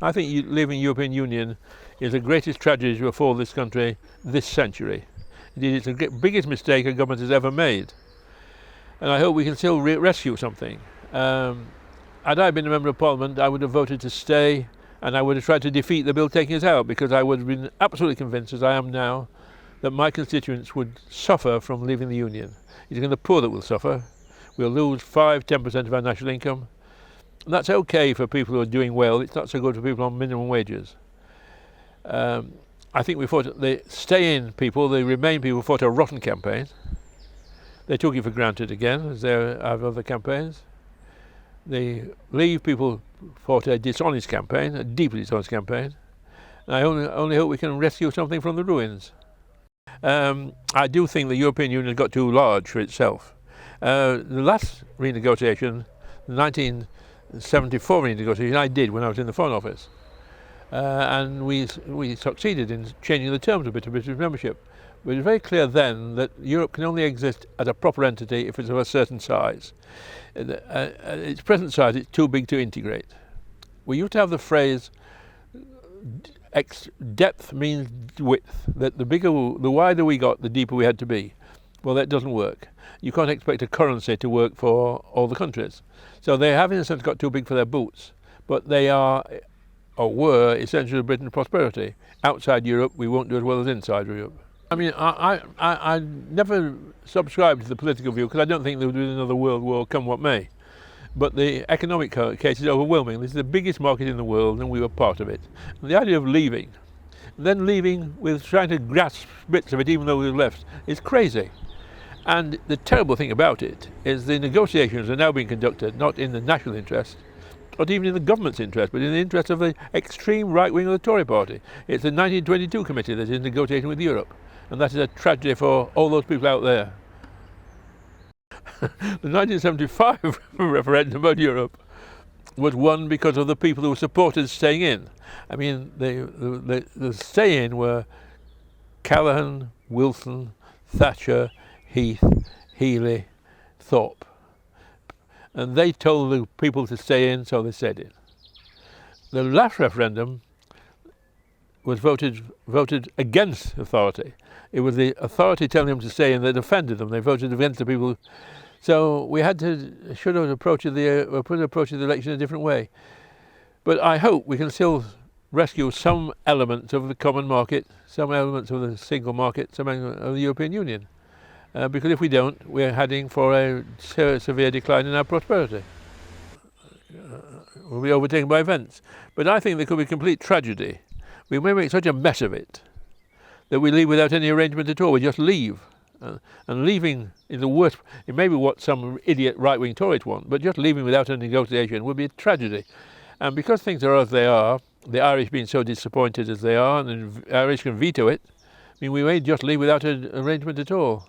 I think leaving the European Union is the greatest tragedy to befall this country this century. Indeed, it's the biggest mistake a government has ever made. And I hope we can still rescue something. Had I been a member of Parliament, I would have voted to stay, and I would have tried to defeat the bill taking us out, because I would have been absolutely convinced, as I am now, that my constituents would suffer from leaving the Union. It's going to be the poor that will suffer. We'll lose 5–10% of our national income. And that's okay for people who are doing well. It's not so good for people on minimum wages. I think we fought, the stay-in people, the Remain people fought a rotten campaign. They took it for granted again, as they have other campaigns. The Leave people fought a dishonest campaign, a deeply dishonest campaign. And I only hope we can rescue something from the ruins. I do think the European Union got too large for itself. The last renegotiation, the 1974 renegotiation, I did when I was in the Foreign Office. And we succeeded in changing the terms a bit of British membership. But it was very clear then that Europe can only exist as a proper entity if it's of a certain size. At its present size, it's too big to integrate. We used to have the phrase, depth means width, that the wider we got, the deeper we had to be. Well, that doesn't work. You can't expect a currency to work for all the countries. So they have, in a sense, got too big for their boots. But they are, or were, essential to Britain's prosperity. Outside Europe, we won't do as well as inside Europe. I mean, I never subscribed to the political view, because I don't think there will be another world war, come what may. But the economic case is overwhelming. This is the biggest market in the world, and we were part of it. And the idea of leaving, then leaving with trying to grasp bits of it even though we were left, is crazy. And the terrible thing about it is the negotiations are now being conducted not in the national interest, not even in the government's interest, but in the interest of the extreme right wing of the Tory party. It's the 1922 committee that is negotiating with Europe, and that is a tragedy for all those people out there. The 1975 referendum about Europe was won because of the people who supported staying in. I mean, the stay-in were Callaghan, Wilson, Thatcher, Heath, Healy, Thorpe. And they told the people to stay in, so they stayed in. The last referendum was voted against authority. It was the authority telling them to stay in that offended them. They voted against the people. So we should have approached the election a different way. But I hope we can still rescue some elements of the common market, some elements of the single market, some elements of the European Union. Because if we don't, we're heading for a severe decline in our prosperity. We'll be overtaken by events. But I think there could be complete tragedy. We may make such a mess of it that we leave without any arrangement at all. We just leave. And leaving is the worst. It may be what some idiot right-wing Tories want, but just leaving without a negotiation would be a tragedy. And because things are as they are, the Irish being so disappointed as they are, and the Irish can veto it, I mean, we may just leave without an arrangement at all.